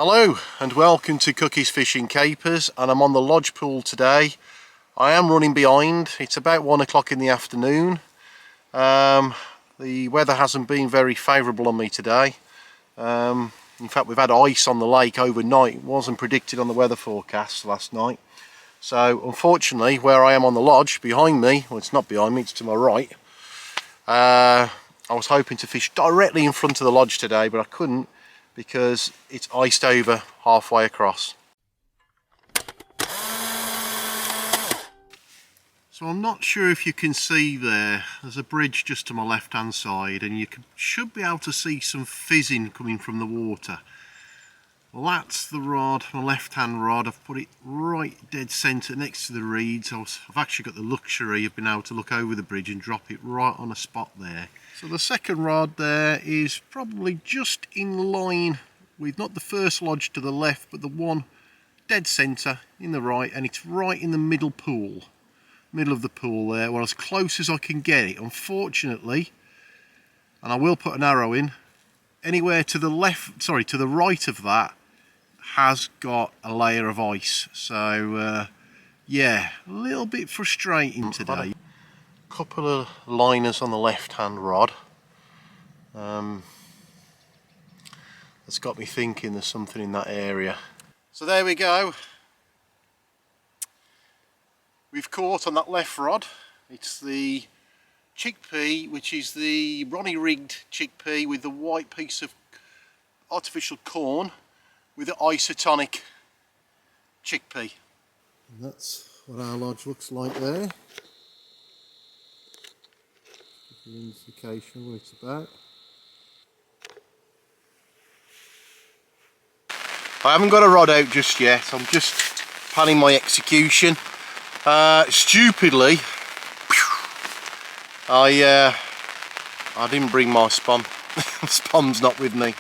Hello and welcome to Cookies Fishing Capers, and I'm on the Lodge Pool today. I am running behind. It's about 1 o'clock in the afternoon. The weather hasn't been very favourable on me today. In fact, we've had ice on the lake overnight. It wasn't predicted on the weather forecast last night. So unfortunately, where I am on the lodge, behind me, well, it's not behind me, it's to my right, I was hoping to fish directly in front of the lodge today, but I couldn't because it's iced over halfway across. So I'm not sure if you can see there's a bridge just to my left hand side, and you should be able to see some fizzing coming from the water. Well, that's the rod, my left hand rod. I've put it right dead centre next to the reeds. I've actually got the luxury of being able to look over the bridge and drop it right on a spot there. So the second rod there is probably just in line with not the first lodge to the left, but the one dead centre in the right, and it's right in the middle of the pool there, well, as close as I can get it. Unfortunately, and I will put an arrow in, anywhere to the right of that has got a layer of ice. So yeah, a little bit frustrating today. Couple of liners on the left hand rod. That's got me thinking there's something in that area. So there we go. We've caught on that left rod. It's the chickpea, which is the Ronnie rigged chickpea with the white piece of artificial corn with the isotonic chickpea. And that's what our lodge looks like there. Give you an indication what it's about. I haven't got a rod out just yet. I'm just planning my execution. Stupidly, I didn't bring my spom. Spom's not with me.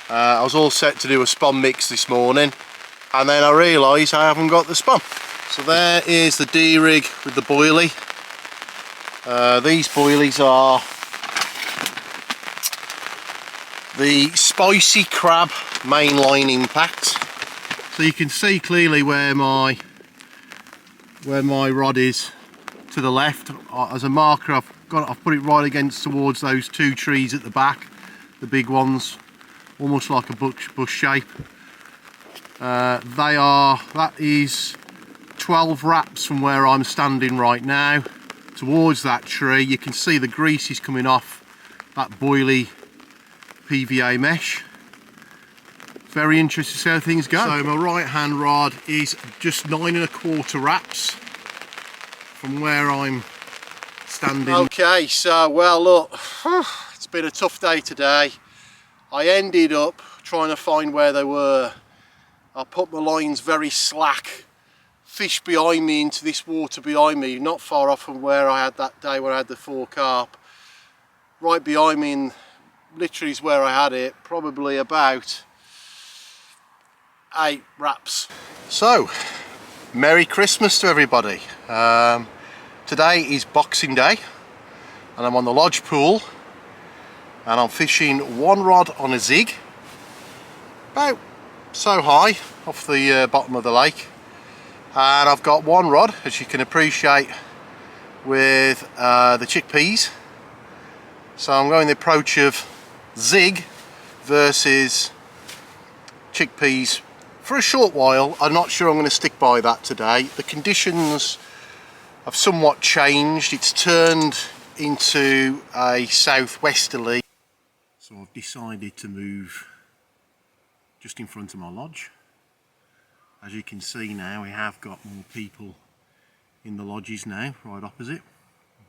I was all set to do a spom mix this morning, and then I realised I haven't got the spom. So there is the D-rig with the boilie. These boilies are the Spicy Crab mainline impact. So you can see clearly where my rod is to the left. As a marker, I've put it right towards those two trees at the back, the big ones, almost like a bush shape. That is 12 wraps from where I'm standing right now towards that tree. You can see the grease is coming off that boilie PVA mesh. Very interesting to see how things go. So my right hand rod is just 9 1/4 wraps from where I'm standing. Okay, so well, look, it's been a tough day today. I ended up trying to find where they were. I put my lines very slack, fish behind me into this water behind me, not far off from where I had that day where I had the 4 carp. Right behind me, and literally is where I had it, probably about 8 wraps. So, Merry Christmas to everybody. Today is Boxing Day, and I'm on the Lodge Pool, and I'm fishing one rod on a zig, about so high off the bottom of the lake, and I've got one rod, as you can appreciate, with the chickpeas. So I'm going the approach of zig versus chickpeas for a short while. I'm not sure I'm going to stick by that today. The conditions have somewhat changed. It's turned into a southwesterly. So I've decided to move just in front of my lodge. As you can see now, we have got more people in the lodges now, right opposite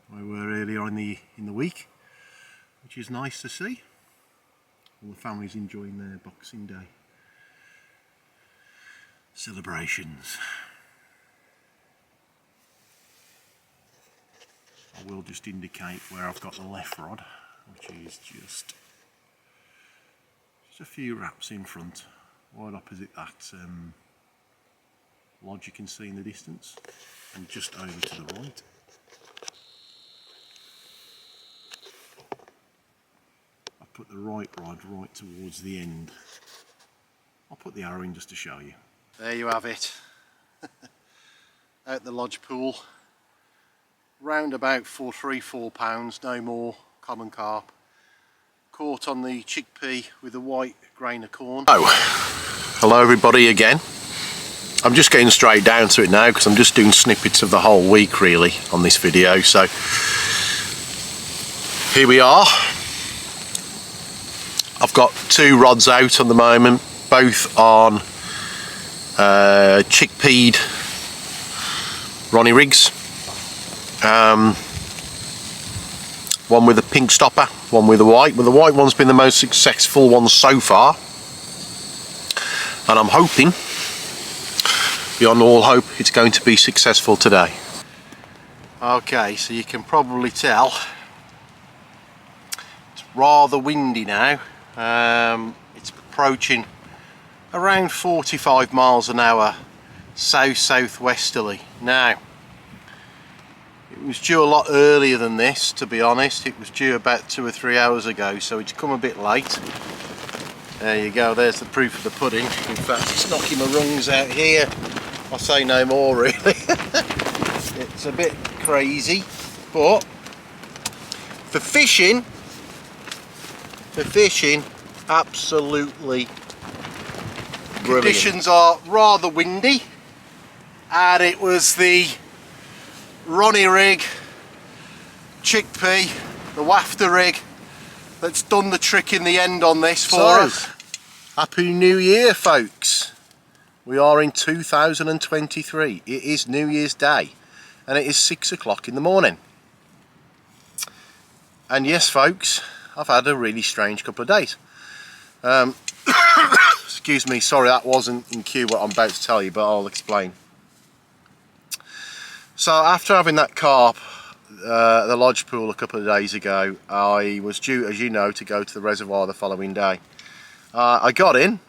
where we were earlier in the week, which is nice to see. All the families enjoying their Boxing Day celebrations. I will just indicate where I've got the left rod, which is just a few wraps in front, right opposite that lodge you can see in the distance, and just over to the right. I put the right rod right towards the end I'll put the arrow in just to show you. There you have it. Out the Lodge Pool. Round about 4 pounds, no more, common carp. Caught on the chickpea with a white grain of corn. Oh, hello everybody again. I'm just getting straight down to it now because I'm just doing snippets of the whole week really on this video. So here we are. I've got 2 rods out at the moment, both on chickpea'd Ronnie Rigs. One with a pink stopper, one with a white. Well, the white one's been the most successful one so far, and I'm hoping, beyond all hope, it's going to be successful today. Okay, so you can probably tell it's rather windy now. It's approaching around 45 miles an hour south-southwesterly. Now, it was due a lot earlier than this, to be honest. It was due about 2 or 3 hours ago, so it's come a bit late. There you go, there's the proof of the pudding. In fact, it's knocking my rungs out here. I'll say no more really. It's a bit crazy, but for fishing, absolutely brilliant. Conditions are rather windy, and it was the Ronnie Rig chickpea, the wafter rig, that's done the trick in the end on this for us. Happy New Year, folks. We are in 2023. It is New Year's Day and it is 6 o'clock in the morning. And yes, folks, I've had a really strange couple of days. Excuse me, sorry that wasn't in cue what I'm about to tell you, but I'll explain. So after having that carp at the Lodge Pool a couple of days ago, I was due, as you know, to go to the reservoir the following day. I got in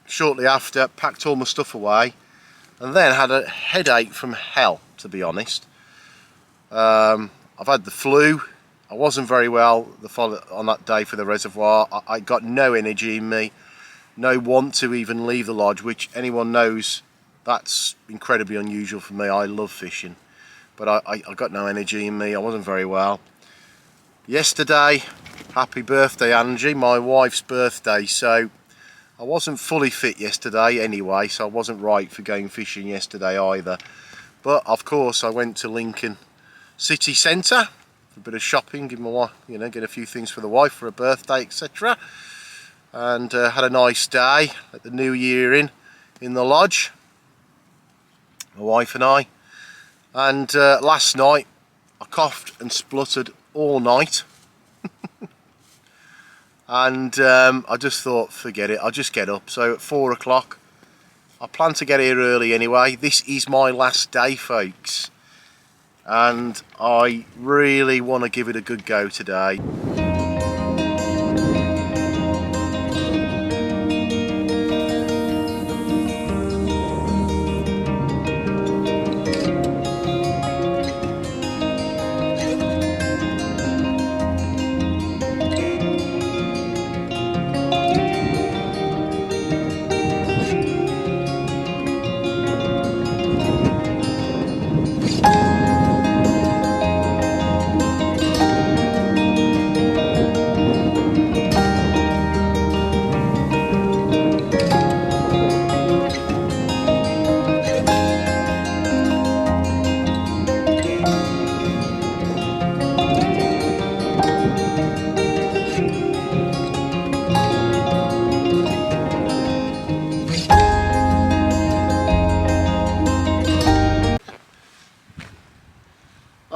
shortly after, packed all my stuff away, and then had a headache from hell, to be honest. I've had the flu. I wasn't very well on that day for the reservoir. I got no energy in me, no want to even leave the lodge, which anyone knows that's incredibly unusual for me. I love fishing, but I got no energy in me. I wasn't very well. Yesterday, happy birthday Angie, my wife's birthday, so I wasn't fully fit yesterday anyway, so I wasn't right for going fishing yesterday either. But of course I went to Lincoln city centre for a bit of shopping, give my wife, you know, get a few things for the wife for her birthday, etc. And had a nice day at the New Year in the lodge, my wife and I. And last night I coughed and spluttered all night. And I just thought, forget it, I'll just get up. So at 4 o'clock, I plan to get here early anyway. This is my last day, folks, and I really want to give it a good go today.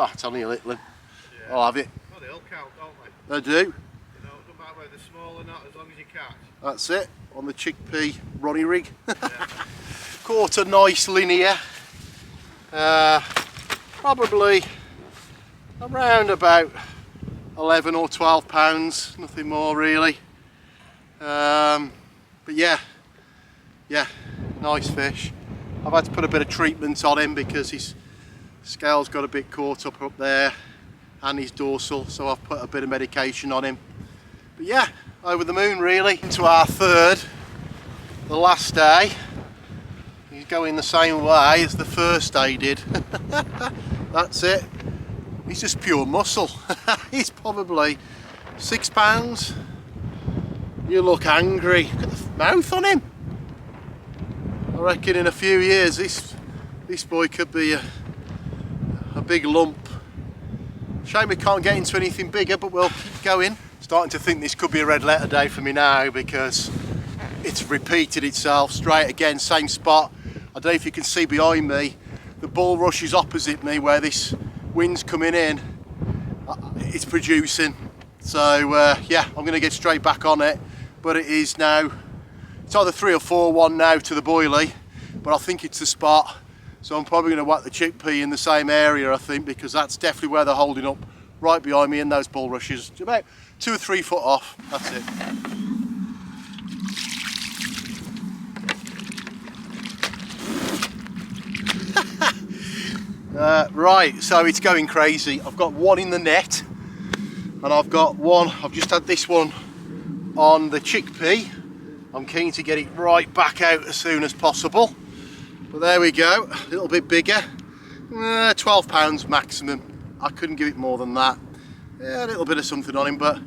Oh, tell me a little. Yeah. I'll have it. Well, they all count, don't they? They do. You know, it doesn't matter whether they're small or not, as long as you catch. That's it, on the chickpea Ronnie Rig. Yeah. Caught a nice linear. Probably around about 11 or 12 pounds, nothing more really. But yeah, nice fish. I've had to put a bit of treatment on him because his scales got a bit caught up there and his dorsal, so I've put a bit of medication on him. But yeah, over the moon really. Into our third the last day. He's going the same way as the first day did. That's it. He's just pure muscle. He's probably 6 pounds. You look angry. Look at the mouth on him. I reckon in a few years this boy could be a big lump. Shame we can't get into anything bigger, but we'll keep going. Starting to think this could be a red letter day for me now, because it's repeated itself straight again, same spot. I don't know if you can see behind me, the bulrush is opposite me where this wind's coming in. It's producing. So yeah, I'm going to get straight back on it, but it is now, it's either 3 or 4-1 now to the boilie, but I think it's the spot. So I'm probably going to whack the chickpea in the same area, I think, because that's definitely where they're holding up, right behind me in those bulrushes, about 2 or 3 foot off. That's it. Right, so it's going crazy. I've got one in the net, and I've got one, I've just had this one on the chickpea. I'm keen to get it right back out as soon as possible. But there we go, a little bit bigger, 12 pounds maximum. I couldn't give it more than that. Yeah, a little bit of something on him, but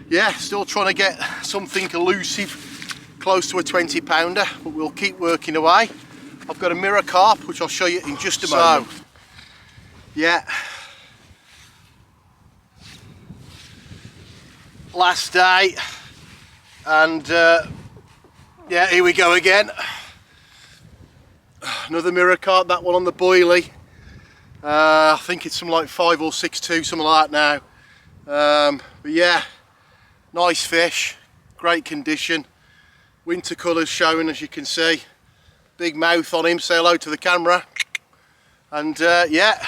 yeah, still trying to get something elusive, close to a 20 pounder, but we'll keep working away. I've got a mirror carp, which I'll show you in just a moment. So, yeah, last day, and yeah, here we go again. Another mirror carp, that one on the boilie. I think it's something like 5 or 6'2", something like that now. But yeah, nice fish, great condition. Winter colours showing, as you can see. Big mouth on him, say hello to the camera. And yeah,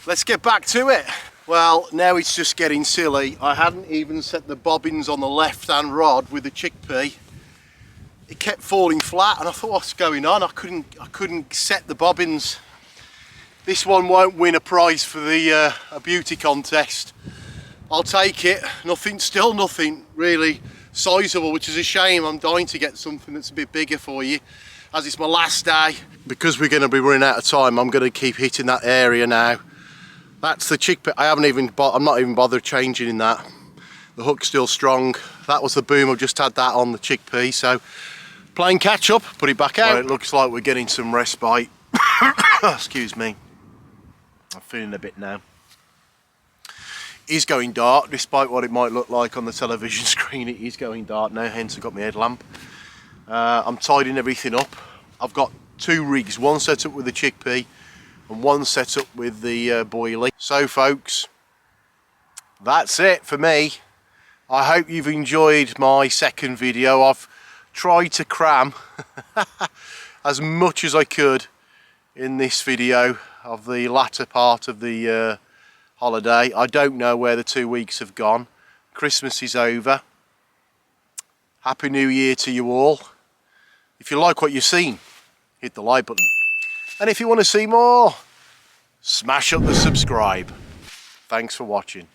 let's get back to it. Well, now it's just getting silly. I hadn't even set the bobbins on the left-hand rod with the chickpea. It kept falling flat, and I thought, what's going on? I couldn't set the bobbins. This one won't win a prize for the a beauty contest. I'll take it. Still nothing really sizable, which is a shame. I'm dying to get something that's a bit bigger for you, as it's my last day. Because we're going to be running out of time, I'm going to keep hitting that area now. That's the chickpea. I'm not even bothered changing in that. The hook's still strong. That was the boom. I've just had that on the chickpea, so playing catch up, put it back out. Well, it looks like we're getting some respite. Excuse me. I'm feeling a bit now. It is going dark, despite what it might look like on the television screen. It is going dark now, hence I've got my headlamp. I'm tidying everything up. I've got 2 rigs, one set up with the chickpea and one set up with the boilie. So folks, that's it for me. I hope you've enjoyed my second video. I've tried to cram as much as I could in this video of the latter part of the holiday. I don't know where the 2 weeks have gone. Christmas is over. Happy New Year to you all. If you like what you've seen, hit the like button. And if you want to see more, smash up the subscribe. Thanks for watching.